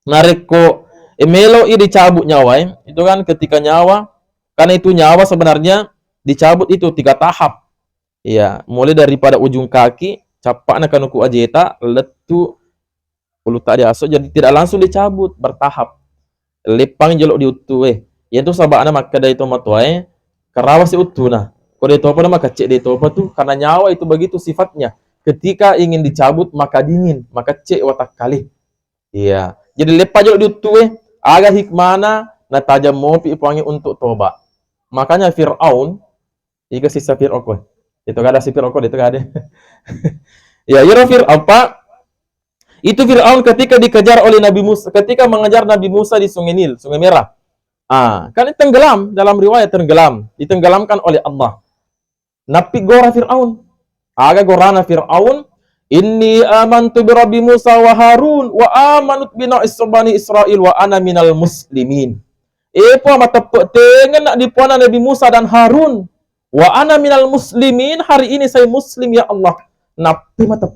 Nareko emelo i dicabut nyawa itu kan ketika nyawa, karena itu nyawa sebenarnya dicabut itu 3 tahap. Iya, mulai daripada ujung kaki, capakna kanuku ajeta, letu ulu tak diaso, jadi tidak langsung dicabut, bertahap. Lepang jelok diutu Itu sabakna maka dari itu matuai, karawas utuh nah. Kode itu apa nama kecek itu apa tuh? Karena nyawa itu begitu sifatnya. Ketika ingin dicabut maka dingin, maka cek watak kali. Iya. Jadi lepa jelok diutu agak hikmana na tajam mopi ipangi untuk toba. Makanya Fir'aun, jika sisa Fir'aun ko. Itu kada si Fir'aun ko, itu kada. Ya, Yero apa? Itu Fir'aun ketika dikejar oleh Nabi Musa, ketika mengejar Nabi Musa di Sungai Nil, Sungai Merah. Kan tenggelam, dalam riwayat tenggelam, ditenggelamkan oleh Allah. Napi gora Fir'aun. Aga gorana Fir'aun, inni amantu bi Rabbi Musa wa Harun wa amanut bina isbani Israil wa ana minal muslimin. Epo mata tengen nak dipuana Nabi Musa dan Harun. Wa ana minal muslimin, hari ini saya muslim ya Allah. Napi mata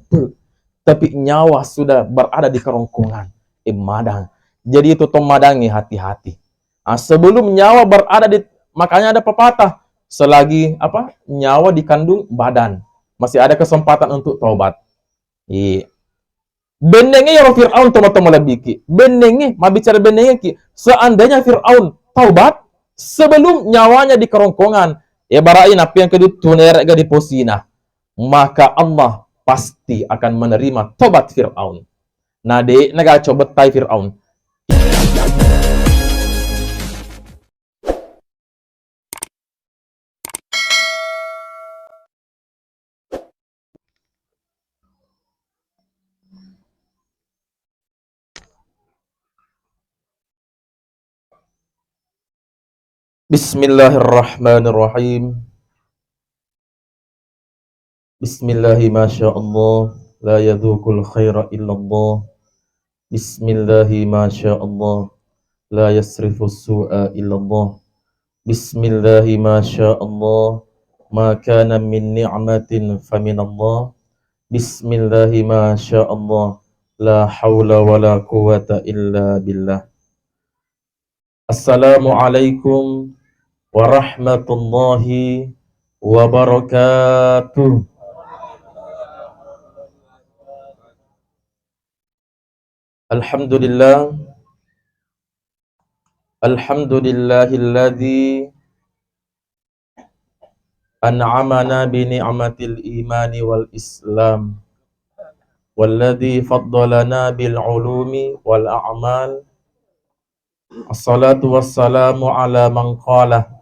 tapi nyawa sudah berada di kerongkongan madang. Jadi itu tomadangi hati-hati. Sebelum nyawa berada di, makanya ada pepatah, selagi apa nyawa dikandung badan masih ada kesempatan untuk taubat. Iya. Benenge ya Fir'aun tomat-tomat lebiki. Benenge, ma bicara benenge ki. Seandainya Fir'aun taubat sebelum nyawanya di kerongkongan, ya barain apa yang kedua tuner di posina, maka Allah pasti akan menerima tobat Fir'aun. Nah, de naga coba tai Fir'aun. Bismillahirrahmanirrahim. Bismillahi masyaallah, la yadhukul khaira illallah. Bismillahi masyaallah, la yasrifus su'a illallah. Bismillahi masyaallah, ma kana min ni'matin faminallah. Bismillahi masyaallah, la haula wala quwata illa billah. Assalamualaikum warahmatullahi wabarakatuh. Alhamdulillah, alhamdulillahilladzi an'amana bi ni'matil imani wal islam, walladzi faddalana bil ulumi wal a'mal. Assalatu wassalamu ala man qala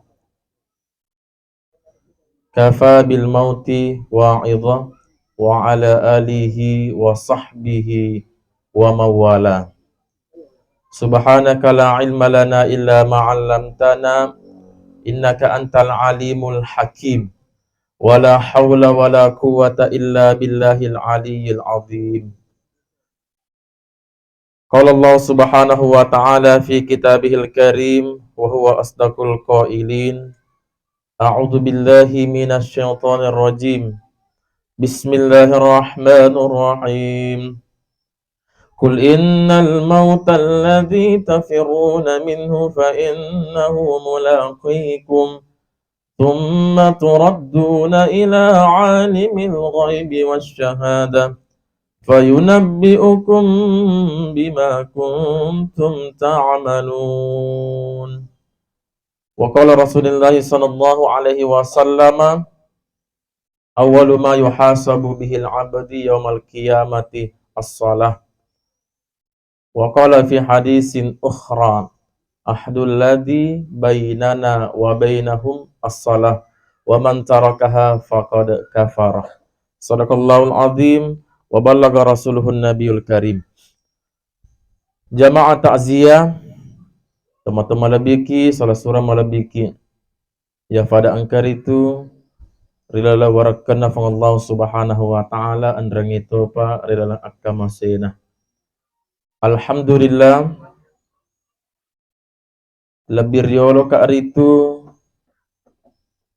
kafa bil mauti wa'idha wa ala alihi wa sahbihi wa mawala. Subhanaka la ilma lana illa ma 'allamtana innaka antal alimul hakim. Wala haula wala quwata illa billahil aliyyil azim. Qala Allah subhanahu wa ta'ala fi kitabihil karim wa huwa asdaqul qailin. A'udzu billahi minasy syaithanir rajim. Bismillahirrahmanirrahim. Qul innal mauta alladzi tafirruna minhu fa innahu mulaqikum thumma turadduna ila 'alimil ghaibi wasyahada fayunabbi'ukum bima kuntum ta'malun. Wa qala Rasulullah sallallahu alaihi wasallam, awwalu ma yuhasabu bihil 'abdi yaumal qiyamati as-shalah. Wa qala fi hadisin ukhra, ahdul ladzi bainana wa bainahum as-shalah wa man tarakaha faqad kafara. Shadaqallahul azim wa ballagha rasuluhun nabiyul karim. Jamaah takziah, teman-teman labiki, salah surah malabiki ya pada angkar itu rilala warakana fang Allah subhanahu wa ta'ala andrang itu pa rilala akka masena. Alhamdulillah lebih riolo ka aritu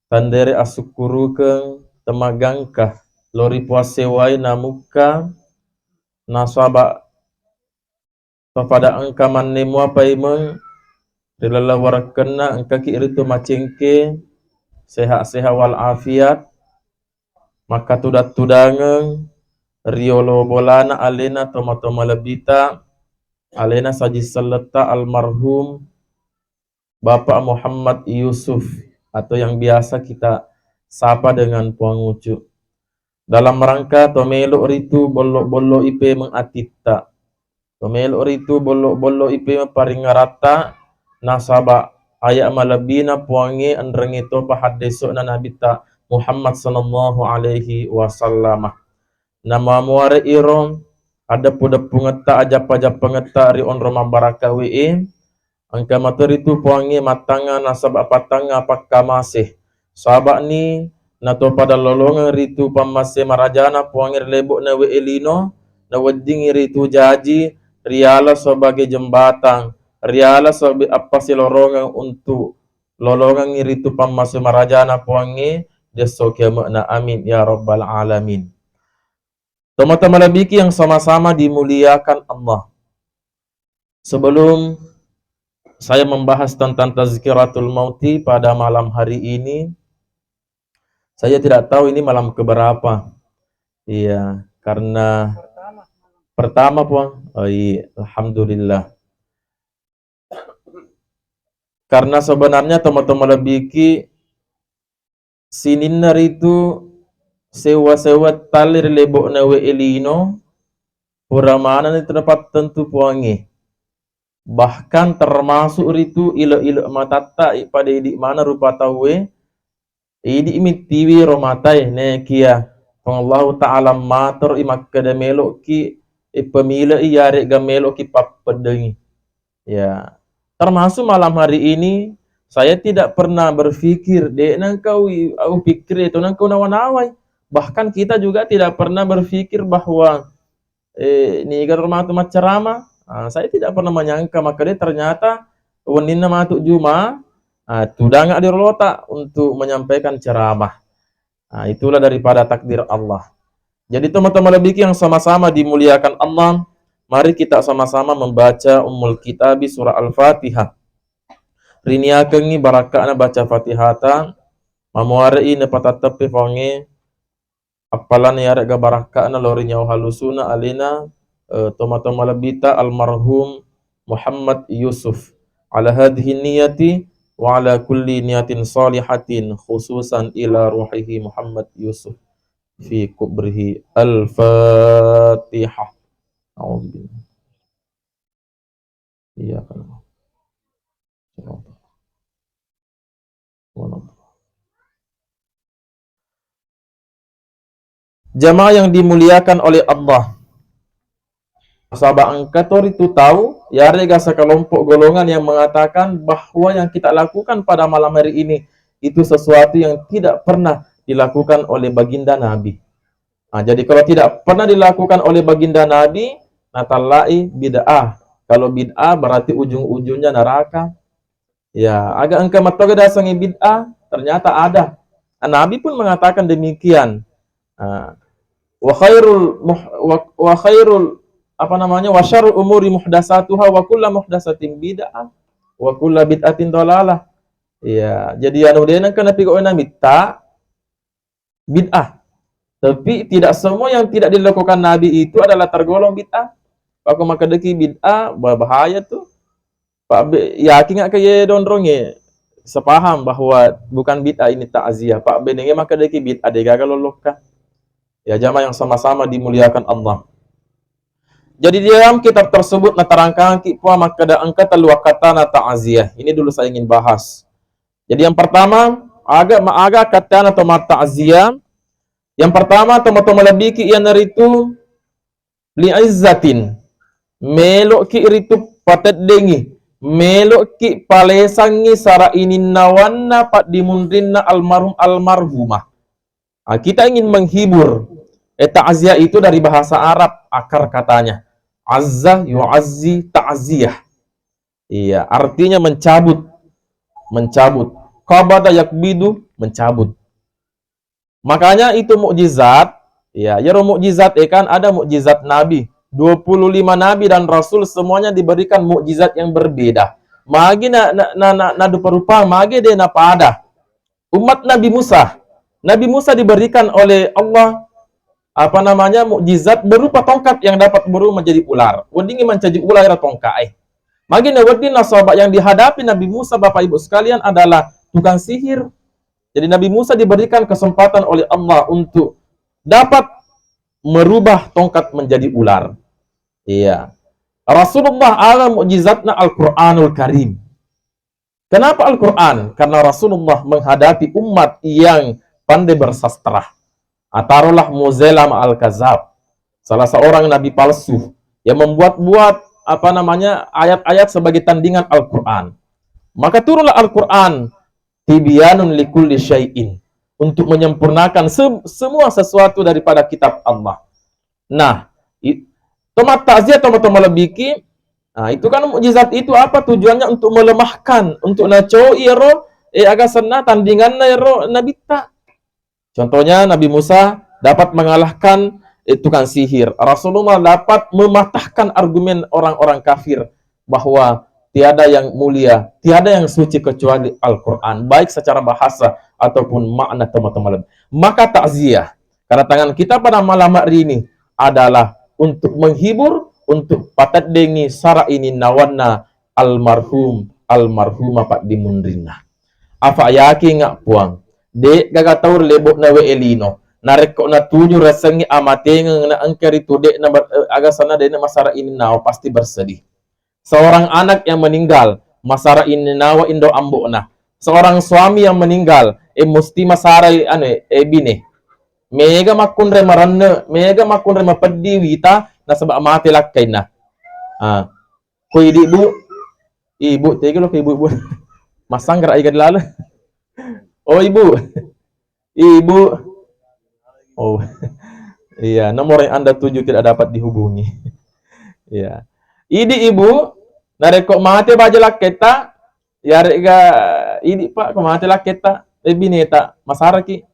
tandere asukuru keng temagangkah lori puasewai namuka nasaba pada angka manemu apa imeng rilala warakena angka ki iritu macengke sehat-sehat wal afiat maka tudat-tudangeng riolo bolana alena toma-toma lebita alena saji seleta almarhum Bapak Muhammad Yusuf atau yang biasa kita sapa dengan Puang Ucu. Dalam rangka tomelo ritu bolo-bolo ipe mengatita. Tomelo ritu bolo-bolo ipe paringarata nasaba ayak malabina puangi andrengi to pahadesok na nabita Muhammad sallallahu alaihi wasallam. Nama muare irom ada puda pungeta aja pajak pengeta ri on roma baraka we angka materi tu puangi matanga nasaba patanga pakka masih sabak ni nato pada lolongan ritu pamase marajana puangi lebok na we elino na wedding ritu jaji riala sebagai jembatan riala sebagai apa si lorongan untuk lolongan ritu pamase marajana puangi desoke makna amin ya rabbal alamin. Teman-teman labiki yang sama-sama dimuliakan Allah. Sebelum saya membahas tentang tazkiratul mauti pada malam hari ini, saya tidak tahu ini malam keberapa. Iya, karena pertama Puang. Oh iya, alhamdulillah. Karena sebenarnya teman-teman labiki sininnar itu sewa-sewa talir lebok nawe elino puramana ni terdapat tentu puangi. Bahkan termasuk itu ilo-ilo matata pada idi mana rupa tawe idi imitiwi romatai ne kia Allah taala matur imak kada melok ki pemila iyare ga melok ki pappedengi ya termasuk malam hari ini saya tidak pernah berpikir dek nang kau aku pikir itu nang kau nawan-nawai bahkan kita juga tidak pernah berpikir bahwa ni gar rumah tu ceramah. Saya tidak pernah menyangka maka dia ternyata wanina matuk juma tudanga di rolota untuk menyampaikan ceramah. Itulah daripada takdir Allah. Jadi teman-teman lebih yang sama-sama dimuliakan Allah, mari kita sama-sama membaca Ummul Kitabi surah Al-Fatihah. Riniakengi barakana baca Fatihata, mamuari ne patatapi fonge apalan ya rega barakana lorinya halusuna alina toma-toma labita almarhum Muhammad Yusuf ala hadhihi niyati wa ala kulli niyatin salihatin khususan ila ruhihi Muhammad Yusuf fi kubrihi al-Fatihah. A'udzubillah. Iya kan. Jamaah yang dimuliakan oleh Allah. Sahabat angkator itu tahu, ya ada sekelompok golongan yang mengatakan bahwa yang kita lakukan pada malam hari ini itu sesuatu yang tidak pernah dilakukan oleh baginda Nabi. Jadi kalau tidak pernah dilakukan oleh baginda Nabi, natalai bid'ah. Kalau bid'ah berarti ujung-ujungnya neraka. Ya, agak engkau matoga dasangi bid'ah, ternyata ada. Nabi pun mengatakan demikian. Wa khairul wa syarrul umuri muhdatsatuha wa kullu muhdatsatin bid'ah wa kullu bid'atin dhalalah. Ya, jadi anu deuna kana pigoena mita bid'ah. Tapi tidak semua yang tidak dilakukan Nabi itu adalah tergolong bid'ah. Aku maka deki bid'ah bahaya tuh. Pak yakin enggak kaya dondronge sepaham bahwa bukan bid'ah ini takziah. Pak benenge maka deki bid'ah de gagal loloka. Ya jamaah yang sama-sama dimuliakan Allah. Jadi di dalam kitab tersebut natarangkan kipua maka da angka telua kata na ta'ziyah. Ini dulu saya ingin bahas. Jadi yang pertama agak kata atau ta'ziyah. Yang pertama teman-teman lebih ki ian itu li'izzatin. Melok ki iritu patet dengi. Melok ki palesangi sara inin nawanna pat dimundrinna almarhumah. Kita ingin menghibur. Ta'ziyah itu dari bahasa Arab akar katanya. Azza yu'azzi ta'ziyah. Iya, artinya mencabut. Mencabut. Qabada yakbidu, mencabut. Makanya itu mukjizat. Ya, mukjizat kan ada mukjizat Nabi. 25 nabi dan rasul semuanya diberikan mukjizat yang berbeda. Magi na rupa magi de na pada. Umat Nabi Musa. Nabi Musa diberikan oleh Allah mukjizat berupa tongkat yang dapat berubah menjadi ular. Wadingi menjadi ular tongkat. Magina wadina sahabat yang dihadapi Nabi Musa, Bapak Ibu sekalian, adalah tukang sihir. Jadi Nabi Musa diberikan kesempatan oleh Allah untuk dapat merubah tongkat menjadi ular. Iya. Rasulullah ala mukjizatna Al-Qur'anul Karim. Kenapa Al-Qur'an? Karena Rasulullah menghadapi umat yang pandai bersastra. Taruhlah Muzailama Al-Kazab, salah seorang nabi palsu yang membuat-buat ayat-ayat sebagai tandingan Al-Qur'an. Maka turunlah Al-Qur'an tibyanun likulli syai'in, untuk menyempurnakan semua sesuatu daripada kitab Allah. Nah, tomat takziah tomat lebiki. Nah, itu kan mukjizat itu apa tujuannya? Untuk melemahkan, untuk naco iro agak senang tandingan iro nabi tak. Contohnya Nabi Musa dapat mengalahkan tukang sihir. Rasulullah dapat mematahkan argumen orang-orang kafir bahwa tiada yang mulia, tiada yang suci kecuali Al-Qur'an, baik secara bahasa ataupun makna teman-teman. Maka takziah karena tangan kita pada malam hari ini adalah untuk menghibur, untuk patat dengi sara ini nawanna almarhumah Pak Dimundrina. Apa yaki ngak puang dek gaga taur lebok na we elino narek ko na tunyo rasangi amateng na angker itu dek na aga sana dek na masara ini nawa pasti bersedih. Seorang anak yang meninggal masara ini nawa indo ambo na. Seorang suami yang meninggal musti masara bine mega makunre maranne mega makunre mapedi wita na sabak mati lakkay na. Ko ibu tegelo ko ibu masanggar ay gadlala. Oh ibu. Oh iya, nomor yang Anda tuju tidak dapat dihubungi. Iya. Idi ibu nareko mate bajalak kita ya rega idi Pak ko mate lak kita bineta masaraki.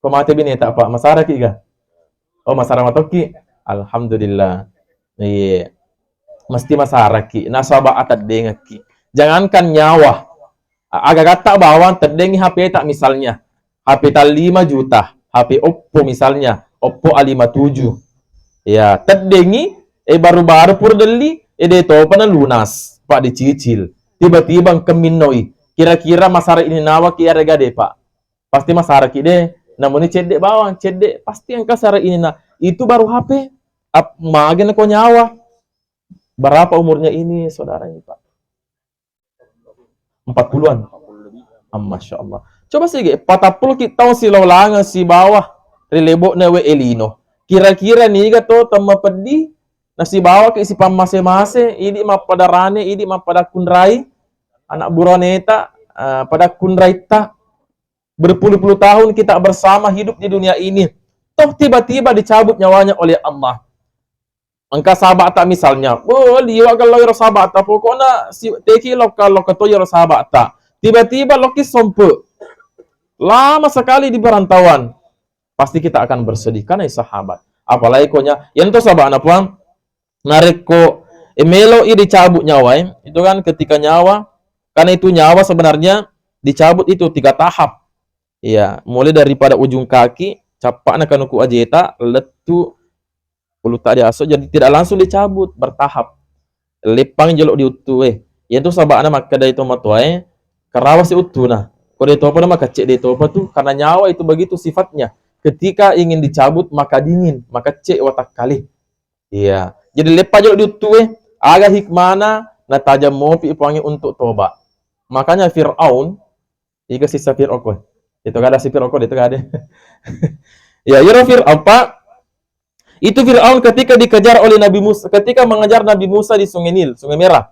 Ko mate bineta Pak masaraki ga. Oh masara matoki. Alhamdulillah. Iya. Mesti masaraki nasaba atad dengaki. Jangankan nyawa. Agak kata bawang terdengi HP tak misalnya. HP tak 5 juta. HP Oppo misalnya. Oppo A57. Ya, terdengi baru-baru pur deli deto pa na lunas. Pak dicicil. Tiba-tiba keminoi. Kira-kira masara ini nawa kira gade Pak. Pasti masara kide. Namun ini cedek bawang, cedek pasti yang kasar ini nah. Itu baru HP. Magen ko nyawa. Berapa umurnya ini saudara ini Pak? 40-an. Masya Allah. Coba sih, 40 kita si laulangan si bawah rilebok na we elino. Kira-kira nih gato tama pedi na si bawah ke si pamase-mase, ini mapadarane, ini mapada kunrai, anak buroneta, pada kunrai tak berpuluh-puluh tahun kita bersama hidup di dunia ini. Toh tiba-tiba dicabut nyawanya oleh Allah. Angka sahabat tak misalnya, liwa kalau yoro sahabat tak pokoknya si teki lokal keto yoro sahabat tak. Tiba-tiba loki sompe. Lama sekali di perantauan. Pasti kita akan bersedih karena sahabat. Apalagi konya yang to sahabat anak puang nareko emelo i dicabut nyawa itu kan ketika nyawa karena itu nyawa sebenarnya dicabut itu 3 tahap. Iya, mulai daripada ujung kaki capakna kanuku ajeta letu puluh tak diasuk jadi tidak langsung dicabut bertahap lepang jelok diutu itu sabana maka dari tomat karawas utuh nah kode topa maka cek de topa tuh karena nyawa itu begitu sifatnya ketika ingin dicabut maka dingin maka cek watak kali iya jadi lepa jelok diutu agak hikmana na tajam mopi ipangi untuk toba makanya Fir'aun ika sisa Fir'aun itu kada si Fir'aun itu kada ya Fir'aun Pak. Itu Fir'aun ketika dikejar oleh Nabi Musa, ketika mengejar Nabi Musa di Sungai Nil, Sungai Merah.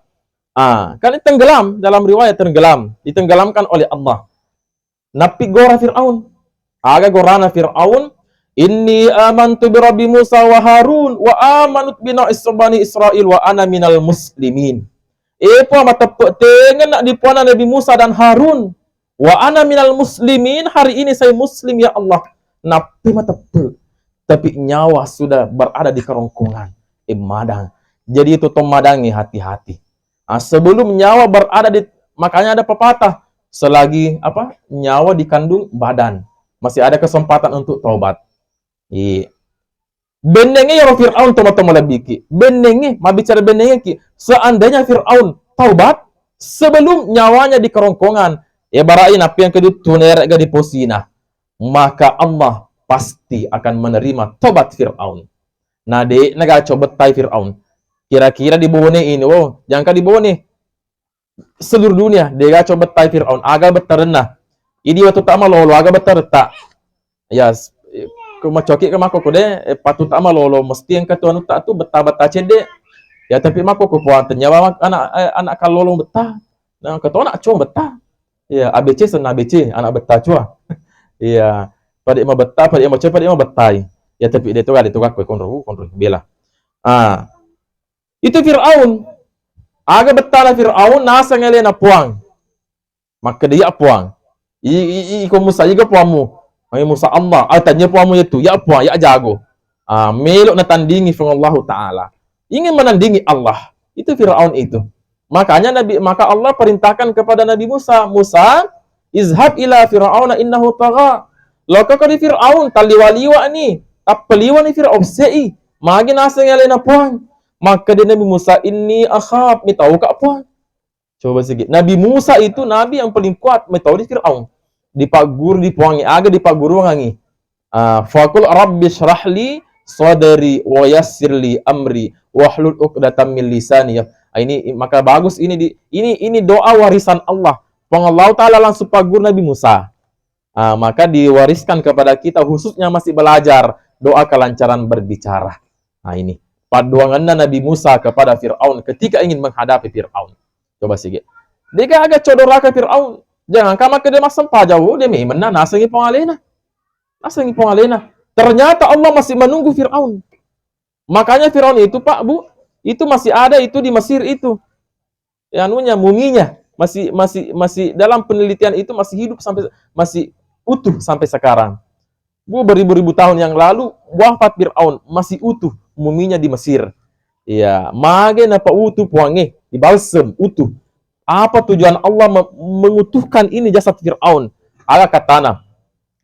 Kan tenggelam, dalam riwayat tenggelam, ditenggelamkan oleh Allah. Napi gora Fir'aun. Aga gorana Fir'aun, inni amantu bi Rabbi Musa wa Harun wa amanut bina Bani Israil wa ana minal muslimin. Po matepek tengen nak dipuana Nabi Musa dan Harun. Wa ana minal muslimin, hari ini saya muslim ya Allah. Napi matepek. Tapi nyawa sudah berada di kerongkongan. madang. Jadi itu madangi hati-hati. Sebelum nyawa berada di, makanya ada pepatah, selagi nyawa dikandung badan, masih ada kesempatan untuk taubat. Iya. Benenge ya Fir'aun toma-toma labiki. Benenge, bicara benenge ki. Seandainya Fir'aun taubat sebelum nyawanya di kerongkongan, ya barain apa yang kedua tuner di posina, maka Allah pasti akan menerima tobat Fir'aun. Nah, coba betai Fir'aun. Kira-kira di bawah ini, jangan di bawah seluruh dunia, dia coba betai Fir'aun, agak betarena. Ini waktu tak malolo, agak betar tak. Ya, kumacoki ke mako kode patut ama lolo mesti yang ketua tak tu betah-betah cede ya, tapi mako ku puan nyawa anak kalolo betah nah ketua nak cuma betah ya, ABC sen ABC anak betah cua iya, pada ima betah pada ima cepat ima betah ya, tapi dia tu ada tu aku kontrol bela itu Fir'aun agak betah lah Fir'aun nasa ngelena puang maka dia puang iko musa juga puamu Musa Allah, tanya puamu itu, ya puan, ya jago. Melok na tandingi dengan Allah Ta'ala. Ingin menandingi Allah. Itu Fir'aun itu. Maka Allah perintahkan kepada Nabi Musa, Musa, izhab ila Fir'auna innahu tagha. Loko ka di Fir'aun, taliwaliwa ni, tapaliwa ni Fir'aun, sei, magi nasa ngalena puan. Maka di Nabi Musa, inni akhab, mi tahu ka puan. Coba sikit. Nabi Musa itu nabi yang paling kuat, mi tahu di Fir'aun. Di pagur di puangi aga di pagur wangi faqul rabbi shrahli sadri wa yassirli amri wahlul 'uqdatam min lisani. Ini maka bagus ini doa warisan Allah. Allah Taala langsung pagur Nabi Musa. Maka diwariskan kepada kita khususnya masih belajar doa kelancaran berbicara. Ini paduangan Nabi Musa kepada Fir'aun ketika ingin menghadapi Fir'aun. Coba sikit. Dia agak codora ke Fir'aun. Jangan kama ke dia masam jauh dia memang nasengi pengalena. Ternyata Allah masih menunggu Fir'aun. Makanya Fir'aun itu Pak Bu, itu masih ada itu di Mesir itu. Muminya masih dalam penelitian itu masih hidup masih utuh sampai sekarang. Bu, beribu-ribu tahun yang lalu wafat Fir'aun masih utuh muminya di Mesir. Iya, mage napa utuh puange di balsem utuh. Apa tujuan Allah mengutuhkan ini jasad Fir'aun? Ala katana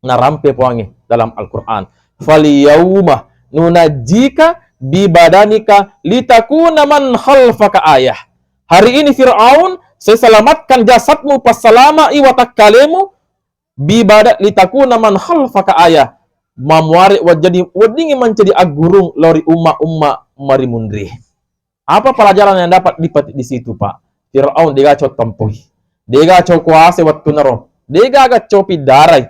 narampe puangi dalam Al-Quran. Faliyawma nunajika bibadanika litakuna man khalfaka ayah. Hari ini Fir'aun, saya selamatkan jasadmu pas salama iwatakkalemu bibadat litakuna man khalfaka ayah. Mamwari wajadi wadingi mencari agurung lori umma mari mundri. Apa pelajaran yang dapat di situ, Pak? Fir'aun dia gacot tempuh. Dia gacot kuasa waktu naro. Dia gacot pidarai.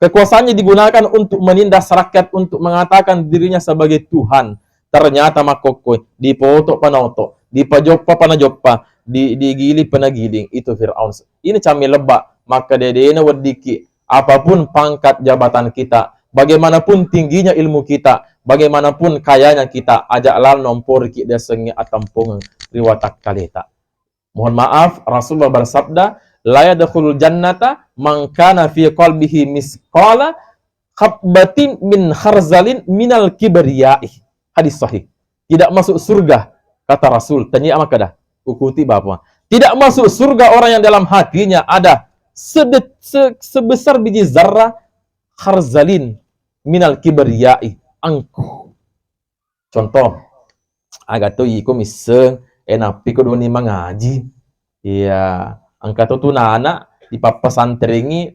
Kekuasaannya digunakan untuk menindas rakyat, untuk mengatakan dirinya sebagai Tuhan. Ternyata makokoi, dipotok panoto, dipajoppa panajoppa, digili panagiling. Itu Fir'aun. Ini cami lebak. Maka dedena wadiki. Apapun pangkat jabatan kita, bagaimanapun tingginya ilmu kita, bagaimanapun kayanya kita, ajak lal nompor ki desengi atampung riwatak kaleta. Mohon maaf, Rasulullah bersabda, la yadkhulul jannata man kana fi qalbihi misqala habbatin min kharzalin minal kibriyai. Hadis sahih. Tidak masuk surga, kata Rasul. Tanya apa kada? Ukuti Bapak. Tidak masuk surga orang yang dalam hatinya ada sebesar biji zarrah kharzalin minal kibriyai. Angkuh. Contoh, agak tu iko miseng enapi ko doni mengaji. Iya, angkat tu anak di pesantrengi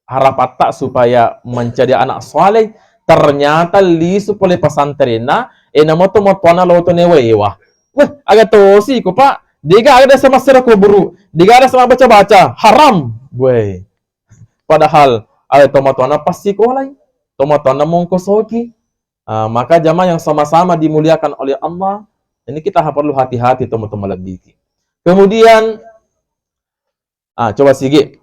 harapata supaya menjadi anak soleh. Ternyata lisu oleh pesantrenna moto motona loto newewa. Wah, agak tu sih ko Pak. Dia ada sama serako buru, dia ada sama baca-baca, haram. Weh. Padahal ada tomatona pasti ko lain. Tomatona mongkosoki. Maka jamaah yang sama-sama dimuliakan oleh Allah. Ini kita perlu hati-hati teman-teman lebih. Kemudian, coba sikit.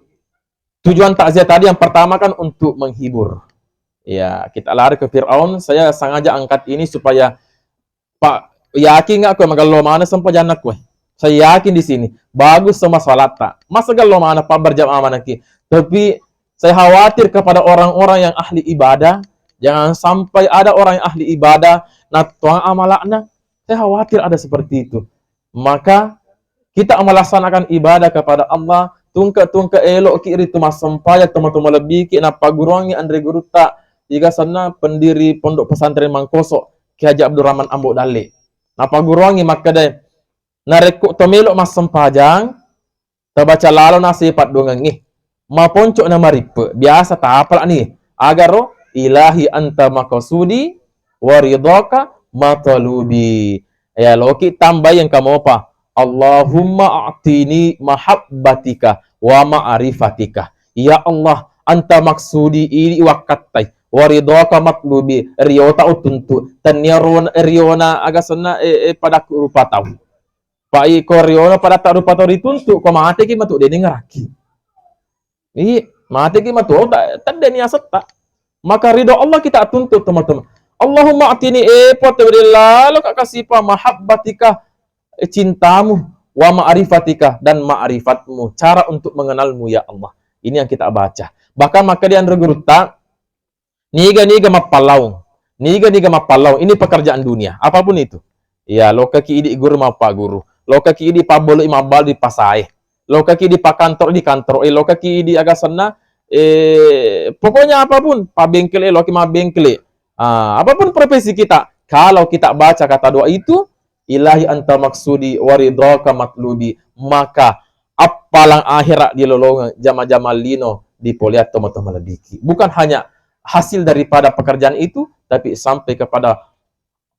Tujuan takziah tadi yang pertama kan untuk menghibur. Ya, kita lari ke Fir'aun. Saya sengaja angkat ini supaya Pak yakin nggak kue magal mana sampai janak kue. Saya yakin di sini bagus sama salat tak. Masa gal mana Pak berjamaah mana ki. Tapi saya khawatir kepada orang-orang yang ahli ibadah. Jangan sampai ada orang yang ahli ibadah, nah tuang amalakna Saya khawatir ada seperti itu. Maka kita melaksanakan ibadah kepada Allah, tungka elok ki itu mas sempaya teman-teman lebih ki na pagurongi Andre Guru tak jika sana pendiri pondok pesantren Mangkoso Ki Haji Abdurrahman Ambo Dale. Na pagurongi maka deh narekuk tomelok mas sempajang terbaca lalu nasipat dongengi. Ma poncok na maripe biasa tapal nih agar ilahi anta makasudi waridhaka matalubi. Ya loki tambah yang kamu apa? Allahumma a'tini mahabbatika wa ma'rifatika. Ya Allah, anta maksudi ini wakatai waridhaka matlubi riota utuntu tanyarona riona agasana pada rupa tahu. Pai koriona pada tak rupa tahu dituntu ko mate ki matu deni ngaraki. Mate ki matu tak deni asetta. Maka ridho Allah kita tuntut teman-teman. Allahumma atini potewillah lo kasih pa mahabbatika cintamu wa ma'rifatika dan ma'rifatmu, cara untuk mengenalmu ya Allah. Ini yang kita baca. Bahkan maka di Andre Guru tak niga mapalau. Niga mapalau. Ini pekerjaan dunia, apapun itu. Ya, lo kaki idi guru mapa guru. Lo kaki idi pabolo imabal di pasai. Lo kaki di pakantor di kantor. Lo kaki di agasana pokoknya apapun, pa bengkel lo ki ma bengkel. Apapun profesi kita, kalau kita baca kata doa itu, ilahi anta maksudi waridhaka matlubi, maka apalang akhirat di lolongan jama-jama lino di poliat tomo-tomo lebiki. Bukan hanya hasil daripada pekerjaan itu, tapi sampai kepada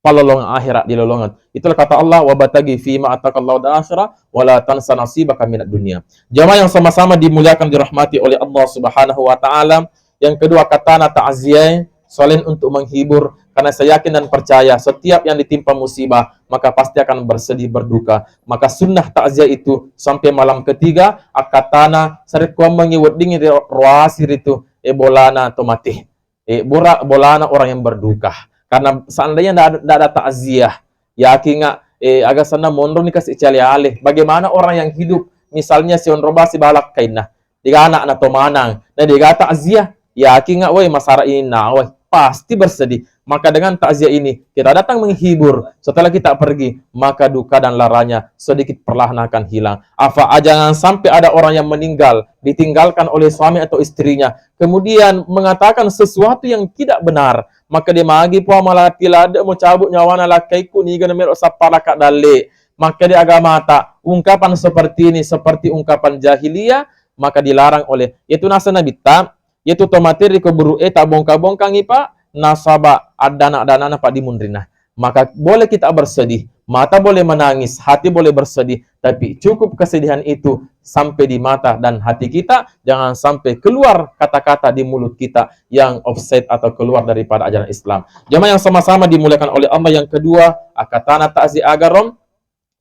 palolongan akhirat di lolongan. Itulah kata Allah, wa batagi fima atakallahu da'asyara wa la tansa nasibaka minad dunya. Jamaah yang sama-sama dimuliakan dirahmati oleh Allah Subhanahu wa taala. Yang kedua katana ta'ziyah, selain untuk menghibur, karena saya yakin dan percaya setiap yang ditimpa musibah maka pasti akan bersedih berduka. Maka sunnah takziah itu sampai malam ketiga akatana sarikuam mengiweding ruasir itu bolana atau mati. Bolana orang yang berduka. Karena seandainya tidak ada takziah, yakin nggak agak sana mondro nih kasih cali alih. Bagaimana orang yang hidup misalnya si onrobasi balak kainah, tiga anak atau manang, nah dia takziah, yakin nggak, woi masyarakat ini woi pasti bersedih. Maka dengan takziah ini kita datang menghibur. Setelah kita pergi, maka duka dan laranya sedikit perlahan akan hilang. Jangan sampai ada orang yang meninggal ditinggalkan oleh suami atau istrinya, kemudian mengatakan sesuatu yang tidak benar. Maka dia magi po malati lada mau cabut nyawana lakaiku ni gana mero sapalaka dalle. Maka dia agama tak ungkapan seperti ini seperti ungkapan jahiliyah, maka dilarang oleh itu nasa nabi tak, yaitu tomateri keburu tak bongkang-bongkang ipa nasaba adana pak dimundrina. Maka boleh kita bersedih, mata boleh menangis, hati boleh bersedih, tapi cukup kesedihan itu sampai di mata dan hati kita, jangan sampai keluar kata-kata di mulut kita yang offset atau keluar daripada ajaran Islam. Jamaah yang sama-sama dimuliakan oleh Allah. Yang kedua, akatana ta'zi agarom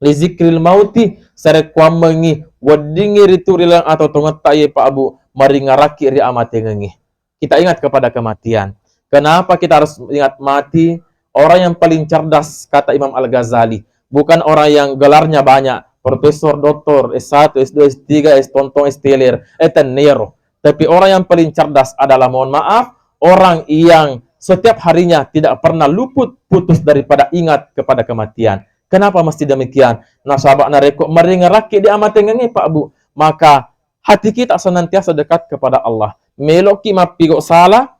li zikril mauti sarekwam mengi wadingi riturilang atau tongetai Pak Abu maringaraki ri amate ngengi. Kita ingat kepada kematian. Kenapa kita harus ingat mati? Orang yang paling cerdas, kata Imam Al-Ghazali, bukan orang yang gelarnya banyak, profesor, doktor, S1, S2, S3, S-tontong, S-teler, nero. Tapi orang yang paling cerdas adalah, mohon maaf, orang yang setiap harinya tidak pernah luput putus daripada ingat kepada kematian. Kenapa mesti demikian? Nasabak nareko meringaraki di amatengengi Pak Bu. Maka hati kita senantiasa dekat kepada Allah. Meloki mapigo salah,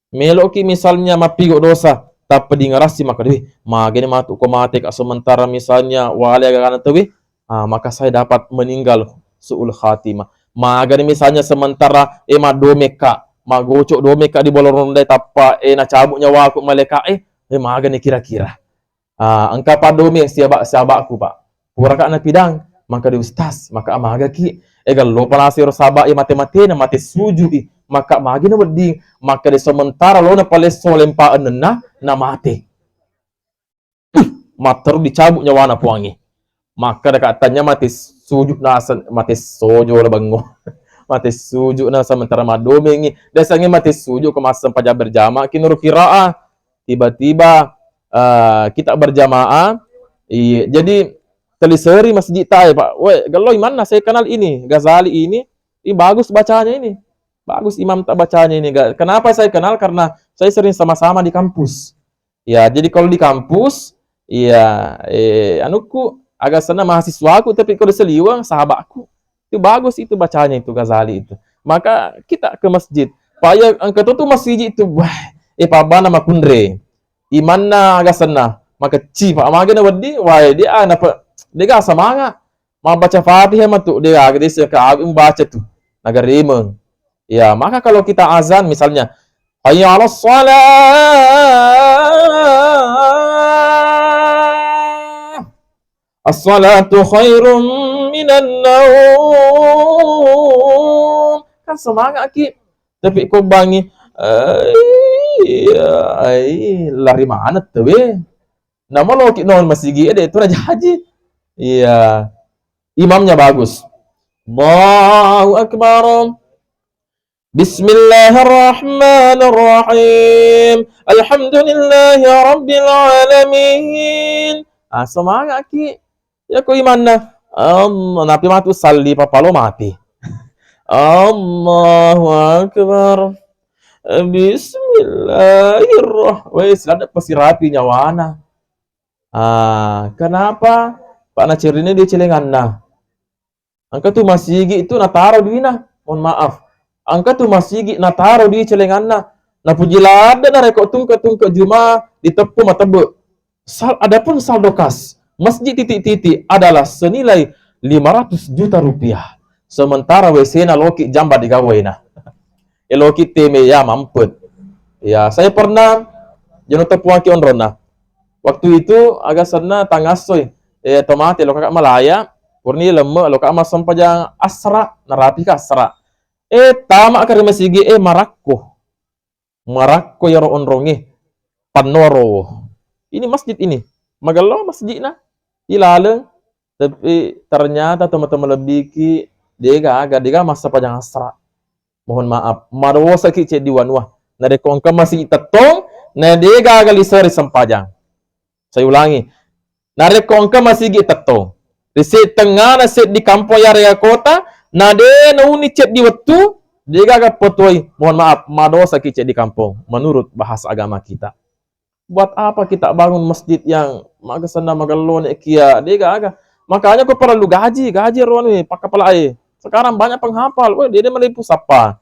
meloki misalnya mapigo dosa, tapi dingarasi maka dewi magani matu ko mate ka sementara misalnya wali agak tewi, maka saya dapat meninggal suul khatimah. Magani misalnya sementara domeka magocok domeka di bolong rondai tapa na cabuk nyawa aku maleka magani kira-kira engkau padome siabakku Pak puraka na pidang maka di ustaz maka amaga ki egal lo palasir sabak mate-mate na mate suju maka magi na wedi maka di sementara lo na pales solempaan na mate mater dicabuk nyawa na puangi maka katanya mate suju na mate sojo la bango mate suju na sementara madomengi dasarnya mate suju ke masa paja berjamaah kinuru kiraah tiba-tiba kita berjamaah jadi teliseri masjid tay Pak. Weh, kalau mana saya kenal ini Ghazali ini bagus bacanya ini. Bagus imam tak bacanya ini. Kenapa saya kenal? Karena saya sering sama-sama di kampus. Ya, jadi kalau di kampus Iya, anuku agak sana mahasiswa aku tapi kalau seliwang sahabatku. Itu bagus itu bacanya itu Ghazali itu. Maka kita ke masjid. Paya angkat tu masjid itu wah, pabana makundre. Imanna agak sana. Maka ci pak mage na wadi, wah dia napa dia ga semangat. Mau baca Fatihah mah tuh dia agak dia ke baca tuh. Nagarimeng. Ya, maka kalau kita azan misalnya hayya 'alas shalah. As-salatu khairum minan naum. Kan semangat ki. Tapi kau bangi lari mana tuh we? Nama lo ki non masih ada itu raja haji. Iya, imamnya bagus. Allahu akbar. Bismillahirrahmanirrahim. Alhamdulillahi rabbil alamin. Semangat ki. Ya ko imanna. Allah napi matu salli papalo mati. Allahu akbar. Bismillahirrahmanirrahim. Wes ada pasti rapi nyawana. Kenapa? Pak Nacir ini dia celenganna. Angka tu masigi itu nataro duina. Mohon maaf. Angka tu masigi nataro di celenganna. Na pujilada na rekok tungke juma ditepu matebe. Adapun saldo kas masjid titik-titik adalah senilai 500 juta rupiah. Sementara WC na loki jamba digawainya. Loki teme ya mampet. Ya, saya pernah jono tepuan ki onrona. Waktu itu agak sana tangasoy. Tomate lo kakak Malaya. Purni lemme lo kakak masam pajang asra. Narapi ka asra. Tama kari masigi Marakko. Marakko yaro onrongi. Panoro. Ini masjid ini. Magalo masjid na. Ilaleng. Tapi ternyata teman-teman lebih ki dia masa pajang asra. Mohon maaf. Marwo sakit cek diwanwah. Nade kongka masih tetong. Nade gagal isari sempajang. Saya ulangi. Nade kongka masih tetong. Di tengah nasi di kampung area kota. Nade nauni cek di waktu. Dia gagal potoi. Mohon maaf. Marwo sakit cek di kampung. Menurut bahasa agama kita. Buat apa kita bangun masjid yang magasana magalone kia? Dia gagal. Makanya kau perlu gaji ruan pak kepala Sekarang banyak penghafal. Dia melipu siapa?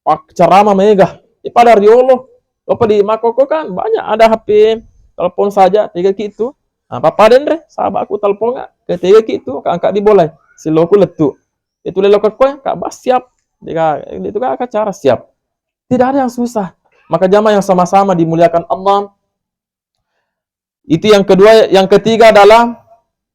Pak ceramah mega. Pada riolo. Apa di Makoko kan banyak ada HP, telepon saja 3 gitu. Papa dendre, sahabatku telepon nggak? Ke 3 gitu, angkat di boleh. Siloku letu. Itu lelo kau kak bas siap. Itu kan cara siap. Tidak ada yang susah. Maka jamaah yang sama-sama dimuliakan Allah. Itu yang kedua, yang ketiga adalah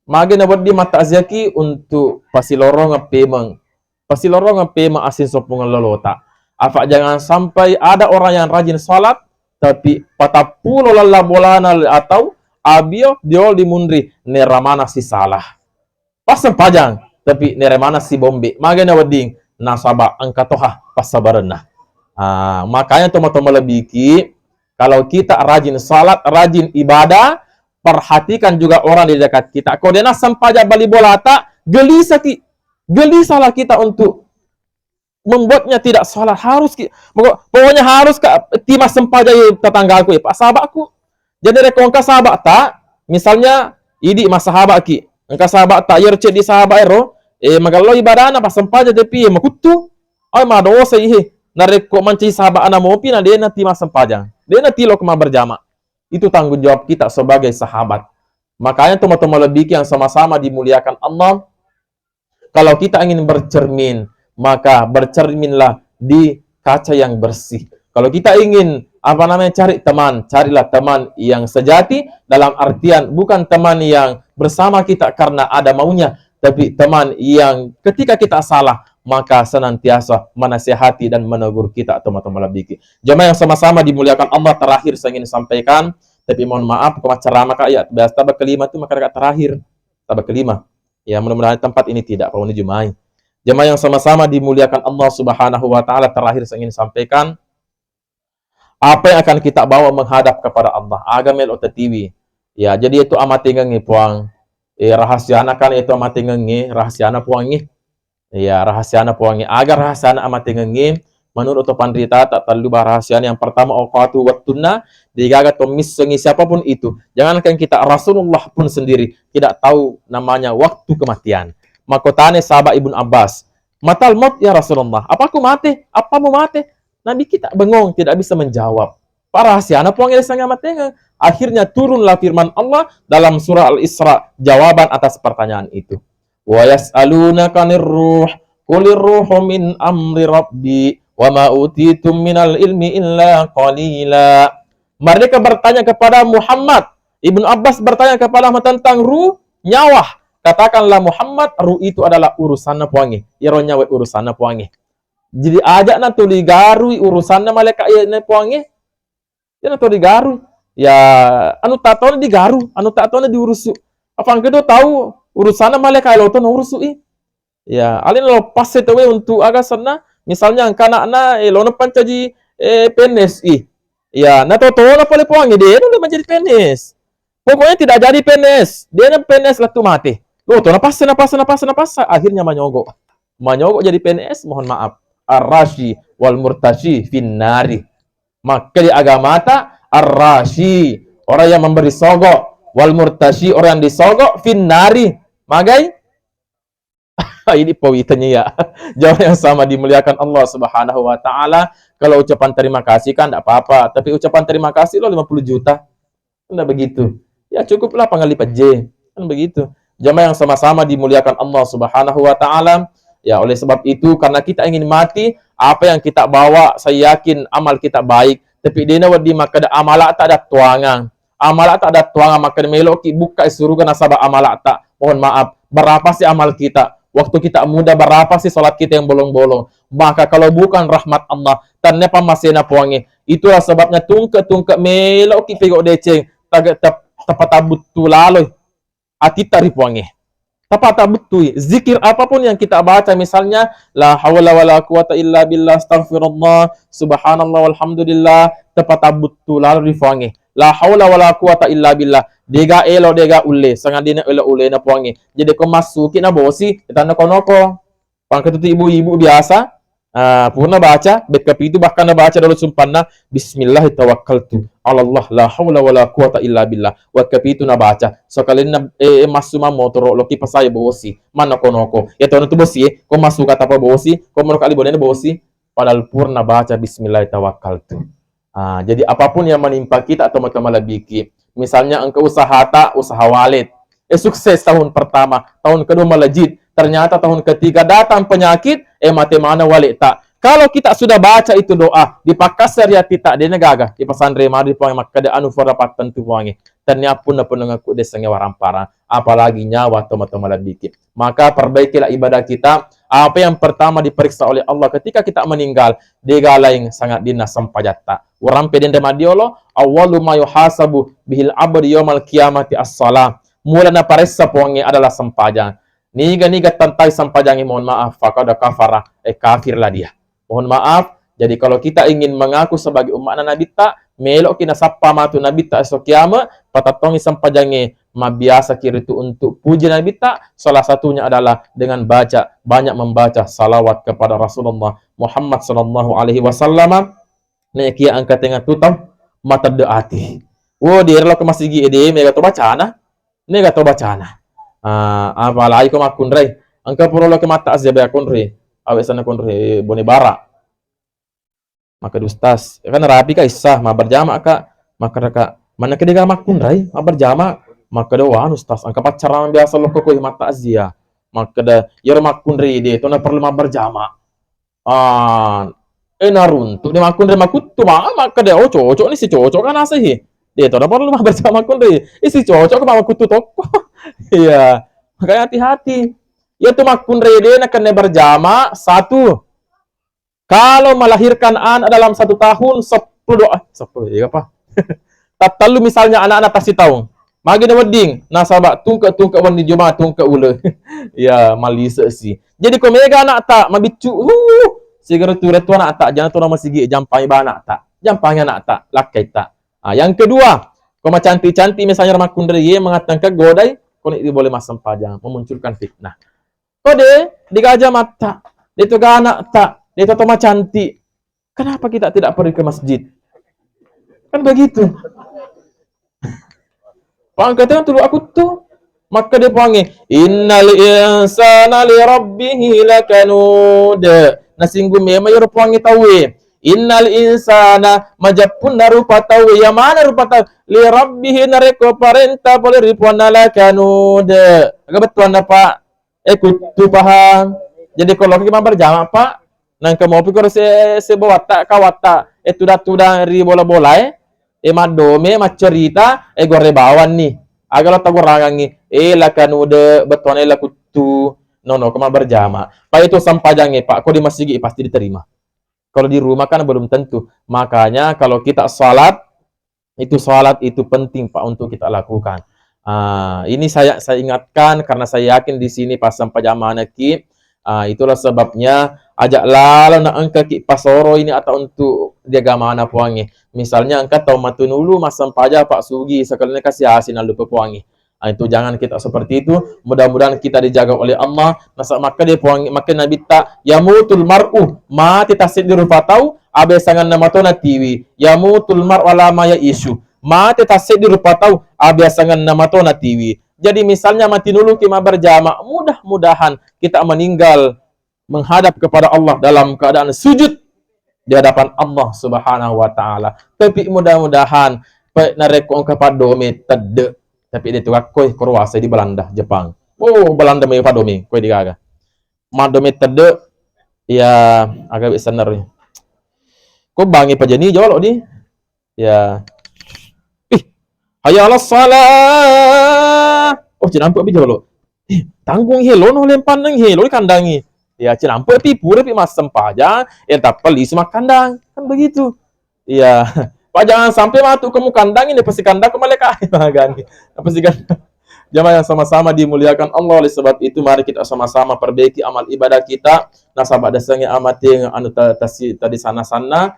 mage na di mata azyaki untuk pasilorong ngepemeng. Pasilorong ngepemeng asin sopungan lolota. Apa jangan sampai ada orang yang rajin salat tapi patapulo lalla bolana atau abio diol dimundri neramana si salah. Pas sempajang tapi neramana si bombe. Mage na wading nasaba angkatoha pas sabarana. Makanya teman-teman lebih kalau kita rajin salat, rajin ibadah, perhatikan juga orang di dekat kita. Kodena sampaja bali bolata, gelisahlah kita untuk membuatnya tidak salat. Pokoknya harus timas sempaja tetanggaku Pak sahabatku. Jadi rekongka sahabat tak, misalnya idi mas sahabat ki. Engka sahabat tak yerce di sahabat ero, magalo ibadana pas sempaja tapi makutu. Ay madosa ihe. Nareko manci sahabat ana mopi na dia nanti mas sempajang. Dia nanti lo kema berjamaah. Itu tanggung jawab kita sebagai sahabat. Makanya teman-teman lebih yang sama-sama dimuliakan Allah. Kalau kita ingin bercermin, maka bercerminlah di kaca yang bersih. Kalau kita ingin cari teman, carilah teman yang sejati dalam artian bukan teman yang bersama kita karena ada maunya, tapi teman yang ketika kita salah maka senantiasa menasihati dan menegur kita teman-teman lebih. Jemaah yang sama-sama dimuliakan Allah, terakhir saya ingin sampaikan, tapi mohon maaf kalau ceramah ayat biasa tabak kelima itu maka terakhir tabak kelima. Ya mudah-mudahan tempat ini tidak Pak Jemaah. Jemaah yang sama-sama dimuliakan Allah Subhanahu wa taala, terakhir saya ingin sampaikan apa yang akan kita bawa menghadap kepada Allah. Agamel otatiwi. Ya, jadi itu amat ngi puang. Rahasiana kan itu amat ngi, rahasiana puangi. Ya, rahasiana puangi. Agar rahasiana amat ngi, menurut pandita tak terlalu rahasian. Yang pertama awqatu wattunna, digaga tomis sengi siapapun itu. Jangankan kita, Rasulullah pun sendiri tidak tahu namanya waktu kematian. Makotane sahabat Ibnu Abbas, matal maut ya Rasulullah, apa aku mati? Apa mau mati? Nabi kita bengong, tidak bisa menjawab. Para rahasiana puang sangat mati. Akhirnya turunlah firman Allah dalam surah Al-Isra, jawaban atas pertanyaan itu. Wa yas'alunaka 'anir ruh, qulir ruhu min amri rabbi wa ma utitum minal ilmi illa qalila. Mereka bertanya kepada Muhammad, Ibnu Abbas bertanya kepada Muhammad tentang ruh, nyawa. Katakanlah Muhammad, ruh itu adalah urusan puangi. Iro nyawa urusan puangi. Jadi ajak na tuli garui urusan malaikat ya puangi. Ya na tuli garui. Ya anu tak tahu digaru, anu tak tahu diurusu. Apa kedua tahu urusan malaikat lo to urusu i. Ya, alin lo pas itu untuk agak sana. Misalnya kana lo na pancaji PNS i. Ya, na to na pale puangi dia udah menjadi PNS. Pokoknya tidak jadi PNS. Dia na PNS lah tu mati. Lo to napas. Akhirnya manyogok. Manyogok jadi PNS, mohon maaf. Ar-rashi wal murtashi finnari. Maka di agama ta ar-rashi, orang yang memberi sogok, wal murtashi, orang yang disogok, finnari. Magai ini poinnya ya. Jawab yang sama dimuliakan Allah Subhanahu wa taala. Kalau ucapan terima kasih kan enggak apa-apa, tapi ucapan terima kasih lo 50 juta. Enggak begitu. Ya cukuplah pangalipat J. Kan begitu. Jamaah yang sama-sama dimuliakan Allah Subhanahu wa taala. Ya, oleh sebab itu karena kita ingin mati, apa yang kita bawa saya yakin amal kita baik, tapi dina wadi maka amala tak ada tuangan. Amala tak ada tuangan maka meloki buka surga nasabah amala tak. Mohon maaf, berapa sih amal kita? Waktu kita muda berapa sih salat kita yang bolong-bolong? Maka kalau bukan rahmat Allah, tanpa masih na puangi. Itulah sebabnya tungke meloki pegok deceng, tepat tabut tu lalu. Ati tari puangi. Tepat betul. Zikir apapun yang kita baca, misalnya la haula wala quwata illa billah, astaghfirullah, subhanallah, walhamdulillah, tepat betul lalu difangi. La haula wala quwata illa billah. Dega elo dega ule, sangat dina ule na puangi. Jadi ko masukin na bosi, kita noko-noko. Pangkatutu ibu-ibu biasa, purna baca, bet kapitu bahkan na baca dulu sumpanna bismillah tawakkaltu ala Allah la haula wala quwata illa billah. Wa kapitu na baca. So kalin na masuma motor loki pasaya bosi, mana konoko. Ya to tu bosi, ko masuka tapa bosi, ko mono kali bonene bosi, padahal purna baca bismillah tawakkaltu. Jadi apapun yang menimpa kita atau teman-teman lebiki. Misalnya engkau usaha walid. Sukses tahun pertama, tahun kedua melejit. Ternyata tahun ketiga datang penyakit, mati mana wali tak. Kalau kita sudah baca itu doa, dipakas ya kita dia negaga, di pasandre mari puang makada anu farapat tentu puangi. Ternyata pun penengaku desenge warampara, apalagi nyawa teman-teman lebih. Maka perbaikilah ibadah kita. Apa yang pertama diperiksa oleh Allah ketika kita meninggal, digalaing sangat dinas sampajata. Orang peden demadiolo, awwalu ma yuhasabu bihil abdi yaumal qiyamati as-salam. Mula na paressa puangi adalah sampajang. Niga tantai sampajangi, mohon maaf, fakada kafara, kafirlah dia. Mohon maaf. Jadi kalau kita ingin mengaku sebagai umat Nabi tak, melok kina sapa matu Nabi tak esok kiamat, patatongi sampajangi, biasa kiri itu untuk puji Nabi tak. Salah satunya adalah dengan banyak membaca salawat kepada Rasulullah Muhammad sallallahu alaihi wasallam. Nekia angkat tengah tutang mata deati. Dia lo ke masjid ide mega to bacana. Nega to bacana. Apalagi ko makunray. Angka puro lo ke mata azaba kunri. Awe sana kunri bone bara. Maka dustas. Kan rapi ka isah ma berjama ka. Maka raka mana kedega makunray ma berjama. Maka do wan ustas angka pacaran biasa lo ko mata azia. Maka da yer makunri de to na perlu ma berjama. Naruntuk di makunri makuttu maka de cocok ni si cocok kan asahi. Dia to na perlu ma berjama kunri. Isi cocok ma makuttu toko. Iya, makanya hati-hati. Ya tuh makun rede nak kena berjama satu. Kalau melahirkan anak dalam 1 tahun 10 doa. 10 ya apa? Tatalu misalnya anak-anak kasih tahu. Magi na wedding, nasaba tungke wani juma tungke ule. Ya malisa sih. Jadi ko mega anak tak mabicu. Sigara tu retu anak tak jangan tu nama sigi jampai ba anak tak. Jampangnya anak tak, lakai tak. Yang kedua, ko cantik-cantik misalnya makun rede mengatakan ke godai ini boleh masam pajang, memunculkan fitnah. Kode digajah mata, itu anak tak, itu toma cantik. Kenapa kita tidak pergi ke masjid? Kan begitu. Pangkatnya tulu aku tuh. Maka dia panggil, innal insana li rabbihi lakanud. Nah singgung memang ya panggil tahu. Innal insana majapun rupa tahu. Ya mana rupa tahu? Li rabbihi nareko parenta boleh ripuan lakanud. Agak betul anda Pak? Kutu paham. Jadi kalau kita berjamaah Pak, nang kamu pikir se bawata kawata tuda ri bola-bola madome macerita gore bawan nih. Agak tahu ragangi lakanude betone lakutu no kema berjama pak itu sampajange pak kok di masjid pasti diterima kalau di rumah kan belum tentu makanya kalau kita salat itu penting pak untuk kita lakukan ini saya ingatkan karena saya yakin di sini pas sampajama ki itulah sebabnya ajak lalu na angka ki pasoro ini atau untuk jaga mana puangi misalnya angka tahu matunulu masam paja pak sugi sekalian kasih hasil lupa puangi itu jangan kita seperti itu mudah-mudahan kita dijaga oleh Allah maka dia puangi maka Nabi tak yamutul mar'u mati tasid dirupa tahu abesangan nama tona tiwi yamutul mar'u ala maya isu mati tasid dirupa tahu abesangan nama tona tiwi jadi misalnya mati dulu kima berjamaah mudah-mudahan kita meninggal menghadap kepada Allah dalam keadaan sujud di hadapan Allah Subhanahu wa taala. Tapi mudah-mudahan nareko kapadome tede tapi dia tuh koi Kroasia di Belanda, Jepang. Oh, Belanda mai padome koi di gaga. Madome tede ya agak bisa ner. Kok bangi pajani jolo di? Ya. Hayalas salah. Oh, cinampu abi jolo. Tanggung helo no lempan nang helo kandangi. Ya, cinampu tipu tapi mas sempaja, tak pelis mak kandang. Kan begitu. Iya. Pak jangan sampai matu kamu kandang ini pasti kandang ke malaikat gani. Pasti kan. Jamaah yang sama-sama dimuliakan Allah oleh sebab itu mari kita sama-sama perbaiki amal ibadah kita. Nasabah dasarnya amati yang anu tadi sana-sana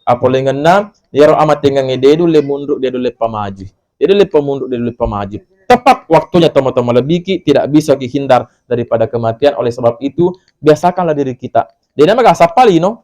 apolenganna yaro amati yang ngededu le mundur dedu le pamaji. Dedu le pemundur dedu le pamaji. Tepat waktunya teman-teman lebih tidak bisa dihindar daripada kematian oleh sebab itu biasakanlah diri kita. Dia nama kasapali no,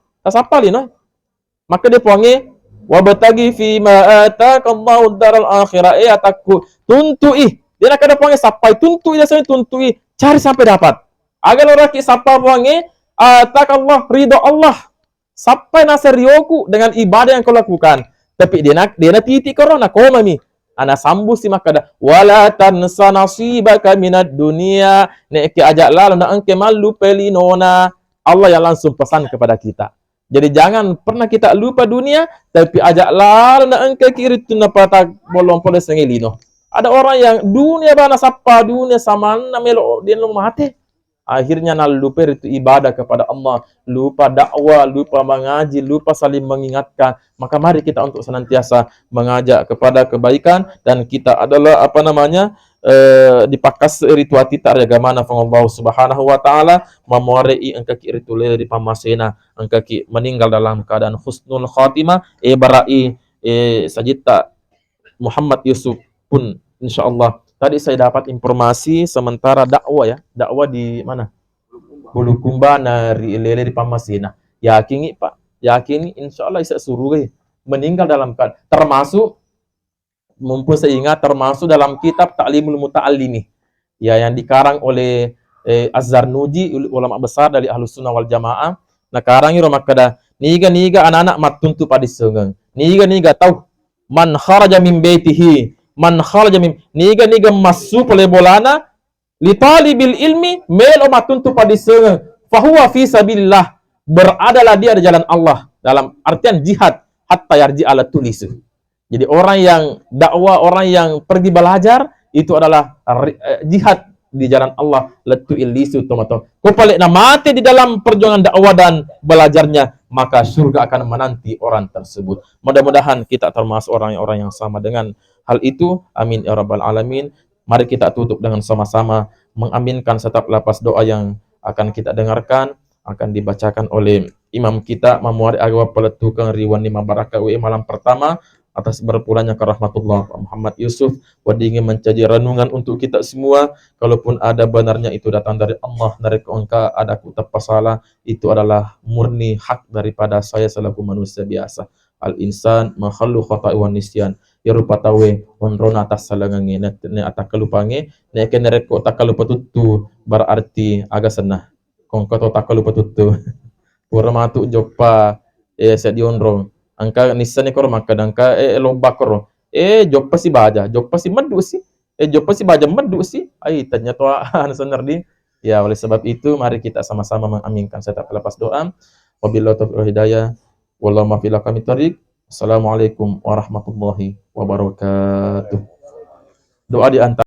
maka dia puangi wabtagi fi ma ataqallahu daral akhirah ataku tuntui. Dia nak ada puangi sapai tuntui dia sampai tuntui cari sampai dapat. Agar orang ki sapa puangi ataqallah ridho Allah. Sampai nasarioku dengan ibadah yang kau lakukan. Tapi dia nak titik corona koma mi. Ana sambu si makada wala tansa nasibaka minad dunia nek ajak lalu na angke malu pelinona Allah yang langsung pesan kepada kita. Jadi jangan pernah kita lupa dunia tapi ajak lalu na angke kiri tuna pata bolong pole sengilino. Ada orang yang dunia bana sapa dunia sama na melo dia lu mate. Akhirnya lupa itu ibadah kepada Allah, lupa dakwah, lupa mengaji, lupa saling mengingatkan. Maka mari kita untuk senantiasa mengajak kepada kebaikan dan kita adalah dipakas rituati tak ada mana Allah Subhanahu wa taala memorei engka ki ritule di pamasena engka ki meninggal dalam keadaan husnul khatimah barai sajita Muhammad Yusuf pun insyaallah. Tadi saya dapat informasi sementara dakwah di mana? Bulukumba nari lele di Pamasina. Yakini Pak, yakini insyaallah isa suruh meninggal dalam keadaan termasuk mumpun saya ingat termasuk dalam kitab Ta'limul Muta'allimi ya yang dikarang oleh Az-Zarnuji ulama besar dari Ahlus Sunnah wal Jamaah. Nah karang iro makada niga anak-anak matuntu padisengeng. Niga tahu man kharaja min baitihi man kharaja min niga masuk oleh bolana li talibil ilmi melo matuntu padisengeng fahuwa fi sabilillah beradalah dia di jalan Allah dalam artian jihad hatta yarji ala tulisu. Jadi orang yang dakwah, orang yang pergi belajar itu adalah jihad di jalan Allah letu ilisu tomato. Kau paling mati di dalam perjuangan dakwah dan belajarnya, maka surga akan menanti orang tersebut. Mudah-mudahan kita termasuk orang-orang yang sama dengan hal itu. Amin ya rabbal alamin. Mari kita tutup dengan sama-sama mengaminkan setiap lapas doa yang akan kita dengarkan, akan dibacakan oleh imam kita Mamuari Agwa Peletukan Riwan Lima Baraka malam pertama. atas berpulangnya ke rahmatullah Pak Muhammad Yusuf. Wadingin menjadi renungan untuk kita semua. Kalaupun ada benarnya itu datang dari Allah, dari engkau, ada aku tepat salah, itu adalah murni hak daripada saya selaku manusia biasa. Al insan makhluk khata'i wan nisyan. Ya rupa tawe onrona atas salangange ne atas kelupange ne kenere ko takalupa tuttu berarti agak senah. Kung ko to takalupa tuttu. Pura matu joppa sa dionrong. Angka Nissan ko maka dangka lomba ko. Joppa si baja, joppa si madu si. Joppa si baja madu si. Ay tanya to senar di. Ya oleh sebab itu mari kita sama-sama mengaminkan serta pelepas doa. Wabillahi taufiq wal hidayah. Wallahu ma fil kami tariq. Assalamualaikum warahmatullahi wabarakatuh. Doa di antara